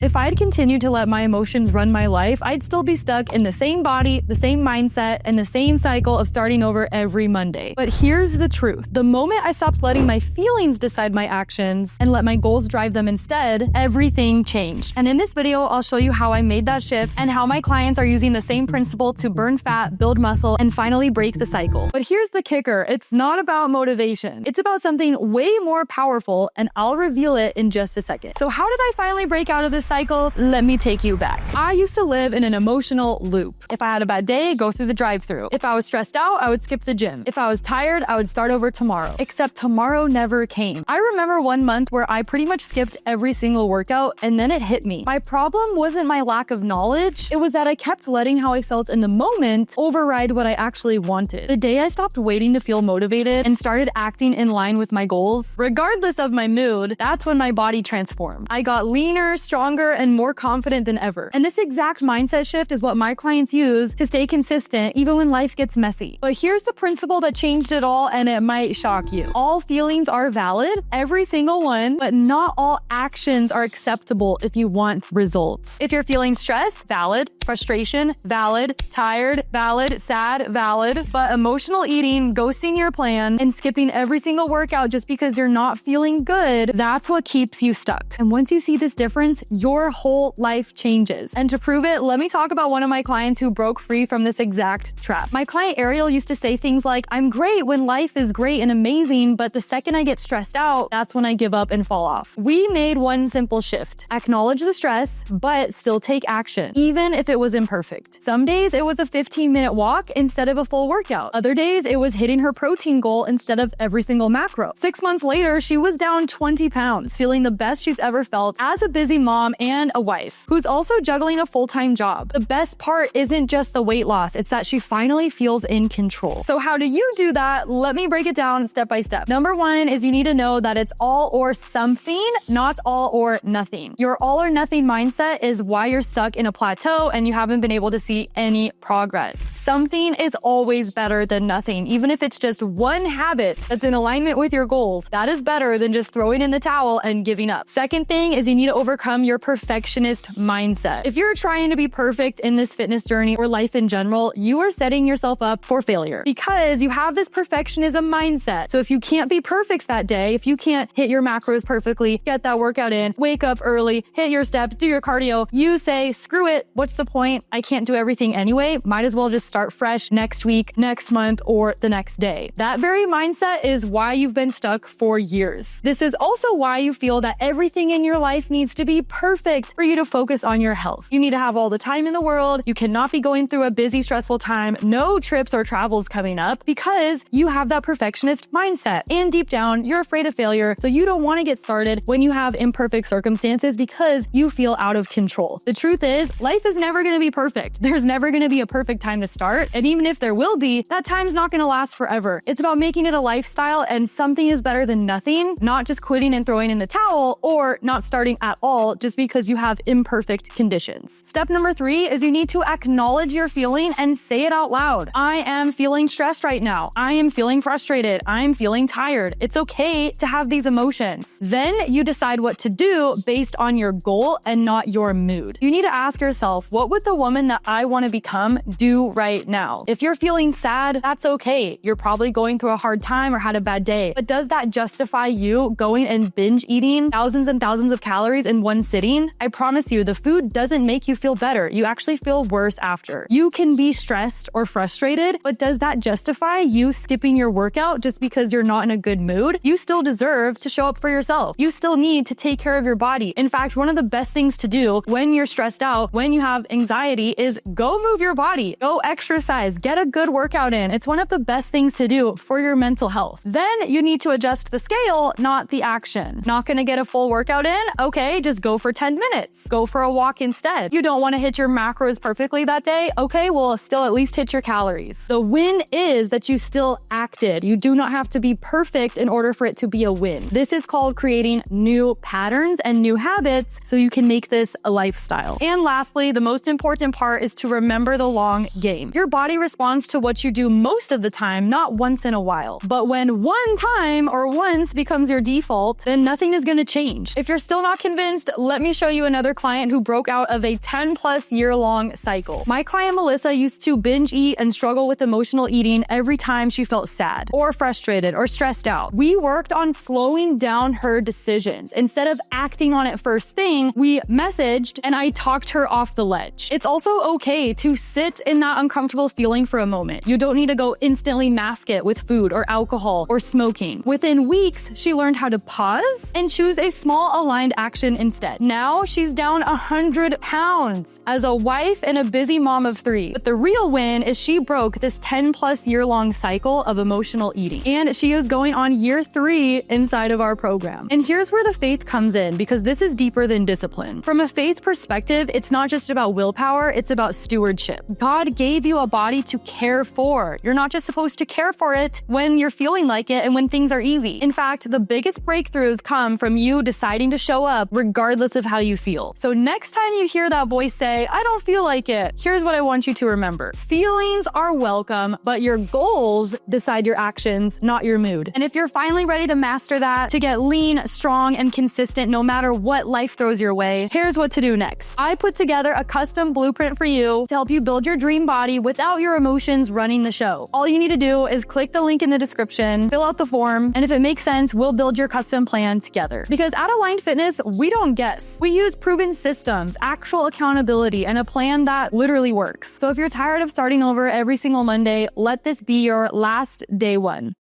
If I'd continued to let my emotions run my life, I'd still be stuck in the same body, the same mindset, and the same cycle of starting over every Monday. But here's the truth. The moment I stopped letting my feelings decide my actions and let my goals drive them instead, everything changed. And in this video, I'll show you how I made that shift and how my clients are using the same principle to burn fat, build muscle, and finally break the cycle. But here's the kicker. It's not about motivation. It's about something way more powerful, and I'll reveal it in just a second. So how did I finally break out of this cycle? Let me take you back. I used to live in an emotional loop. If I had a bad day, go through the drive-thru. If I was stressed out, I would skip the gym. If I was tired, I would start over tomorrow. Except tomorrow never came. I remember one month where I pretty much skipped every single workout, and then it hit me. My problem wasn't my lack of knowledge. It was that I kept letting how I felt in the moment override what I actually wanted. The day I stopped waiting to feel motivated and started acting in line with my goals, regardless of my mood, that's when my body transformed. I got leaner, stronger, and more confident than ever. And this exact mindset shift is what my clients use to stay consistent even when life gets messy. But here's the principle that changed it all, and it might shock you. All feelings are valid, every single one, but not all actions are acceptable if you want results. If you're feeling stress, valid. Frustration, valid. Tired, valid. Sad, valid. But emotional eating, ghosting your plan, and skipping every single workout just because you're not feeling good, that's what keeps you stuck. And once you see this difference, your whole life changes. And to prove it, let me talk about one of my clients who broke free from this exact trap. My client Ariel used to say things like, I'm great when life is great and amazing, but the second I get stressed out, that's when I give up and fall off. We made one simple shift. Acknowledge the stress, but still take action, even if it was imperfect. Some days it was a 15-minute walk instead of a full workout. Other days it was hitting her protein goal instead of every single macro. 6 months later, she was down 20 pounds, feeling the best she's ever felt as a busy mom and a wife who's also juggling a full-time job. The best part isn't just the weight loss, it's that she finally feels in control. So how do you do that? Let me break it down step by step. Number one is you need to know that it's all or something, not all or nothing. Your all or nothing mindset is why you're stuck in a plateau and you haven't been able to see any progress. Something is always better than nothing. Even if it's just one habit that's in alignment with your goals, that is better than just throwing in the towel and giving up. Second thing is you need to overcome your perfectionist mindset. If you're trying to be perfect in this fitness journey or life in general, you are setting yourself up for failure because you have this perfectionism mindset. So if you can't be perfect that day, if you can't hit your macros perfectly, get that workout in, wake up early, hit your steps, do your cardio, you say, screw it, what's the point? I can't do everything anyway. Might as well just start fresh next week, next month, or the next day. That very mindset is why you've been stuck for years. This is also why you feel that everything in your life needs to be perfect for you to focus on your health. You need to have all the time in the world. You cannot be going through a busy, stressful time, no trips or travels coming up because you have that perfectionist mindset. And deep down, you're afraid of failure, so you don't want to get started when you have imperfect circumstances because you feel out of control. The truth is, life is never going to be perfect. There's never going to be a perfect time to start. And even if there will be, that time's not going to last forever. It's about making it a lifestyle, and something is better than nothing, not just quitting and throwing in the towel or not starting at all just because you have imperfect conditions. Step number 3 is you need to acknowledge your feeling and say it out loud. I am feeling stressed right now. I am feeling frustrated. I am feeling tired. It's okay to have these emotions. Then you decide what to do based on your goal and not your mood. You need to ask yourself, what would the woman that I want to become do right now? If you're feeling sad, that's okay. You're probably going through a hard time or had a bad day. But does that justify you going and binge eating thousands and thousands of calories in one sitting? I promise you, the food doesn't make you feel better. You actually feel worse after. You can be stressed or frustrated, but does that justify you skipping your workout just because you're not in a good mood? You still deserve to show up for yourself. You still need to take care of your body. In fact, one of the best things to do when you're stressed out, when you have anxiety, is go move your body, go exercise, get a good workout in. It's one of the best things to do for your mental health. Then you need to adjust the scale, not the action. Not gonna get a full workout in? Okay, just go for 10 minutes. Go for a walk instead. You don't want to hit your macros perfectly that day? Okay, well, still at least hit your calories. The win is that you still acted. You do not have to be perfect in order for it to be a win. This is called creating new patterns and new habits so you can make this a lifestyle. And lastly, the most important part is to remember the long game. time. Your body responds to what you do most of the time, not once in a while. But when one time or once becomes your default, then nothing is gonna change. If you're still not convinced, let me show you another client who broke out of a 10+ year-long cycle. My client Melissa used to binge eat and struggle with emotional eating every time she felt sad or frustrated or stressed out. We worked on slowing down her decisions. Instead of acting on it first thing, we messaged and I talked her off the ledge. It's also okay to sit in that uncomfortable feeling for a moment. You don't need to go instantly mask it with food or alcohol or smoking. Within weeks, she learned how to pause and choose a small aligned action instead. Now she's down 100 pounds as a wife and a busy mom of 3. But the real win is she broke this 10+ year-long cycle of emotional eating. And she is going on year 3 inside of our program. And here's where the faith comes in, because this is deeper than discipline. From a faith perspective, it's not just about willpower, it's about stewardship. God gave you a body to care for. You're not just supposed to care for it when you're feeling like it and when things are easy. In fact, the biggest breakthroughs come from you deciding to show up regardless of how you feel. So next time you hear that voice say, I don't feel like it, here's what I want you to remember. Feelings are welcome, but your goals decide your actions, not your mood. And if you're finally ready to master that, to get lean, strong, and consistent no matter what life throws your way, here's what to do next. I put together a custom blueprint for you to help you build your dream body without your emotions running the show. All you need to do is click the link in the description, fill out the form, and if it makes sense, we'll build your custom plan together. Because at Aligned Fitness, we don't guess. We use proven systems, actual accountability, and a plan that literally works. So if you're tired of starting over every single Monday, let this be your last day one.